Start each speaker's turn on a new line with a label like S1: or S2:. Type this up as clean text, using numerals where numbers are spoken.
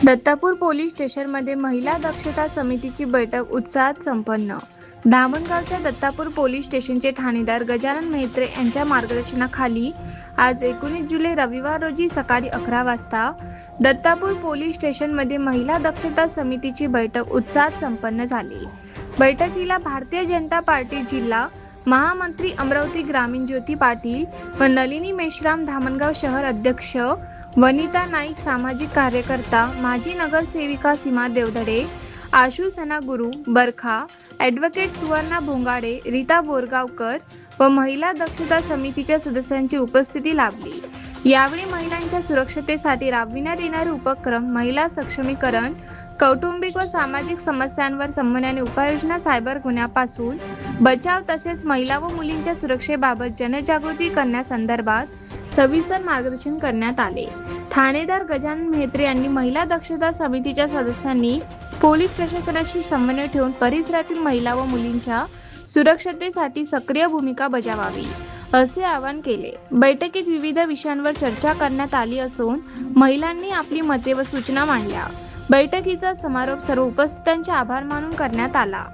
S1: Dattapur police स्टेशनमध्ये महिला दक्षता समितीची बैठक उत्साहात संपन्न। धामणगावच्या दत्तापूर पोलीस स्टेशनचे ठाणेदार गजानन मेहत्रे यांच्या मार्गदर्शनाखाली आज 19 जुलै रविवार रोजी सकाळी 11 वाजता दत्तापूर पोलीस स्टेशनमध्ये महिला दक्षता समितीची बैठक उत्साहात संपन्न झाली। बैठकीला भारतीय जनता पार्टी जिल्हा महामंत्री अमरावती ग्रामीण ज्योती पाटील व नलिनी मेश्राम धामणगाव शहर अध्यक्ष, वनिता नाईक सामाजिक कार्यकर्ता, माजी नगरसेविका सीमा देवधडे, आशु सना गुरु बरखा, ॲडव्होकेट सुवर्णा भोंगाडे, रीता बोरगावकर व महिला दक्षता समितीच्या सदस्यांची उपस्थिती लाभली। यावेळी महिलांच्या सुरक्षतेसाठी राबविण्यात येणारे उपक्रम, महिला सक्षमीकरण, कौटुंबिक व सामाजिक समस्यांवर समन्वयाने उपाययोजना, सायबर गुन्ह्यापासून बचाव तसेच महिला व मुलींच्या सुरक्षेबाबत जनजागृती करण्यासंदर्भात सविस्तर मार्गदर्शन करण्यात आले। ठाणेदार गजानन मेहत्रे यांनी महिला दक्षता समितीच्या सदस्यांनी पोलीस प्रशासनाशी समन्वय ठेवून परिसरातील महिला व मुलींच्या सुरक्षतेसाठी सक्रिय भूमिका बजावावी असे आवाहन केले। बैठकीत विविध विषयांवर चर्चा करण्यात आली असून महिलांनी आपली मते व सूचना मांडल्या। बैठकीचा समारोप सर्व उपस्थितांचे आभार मानून करण्यात आला।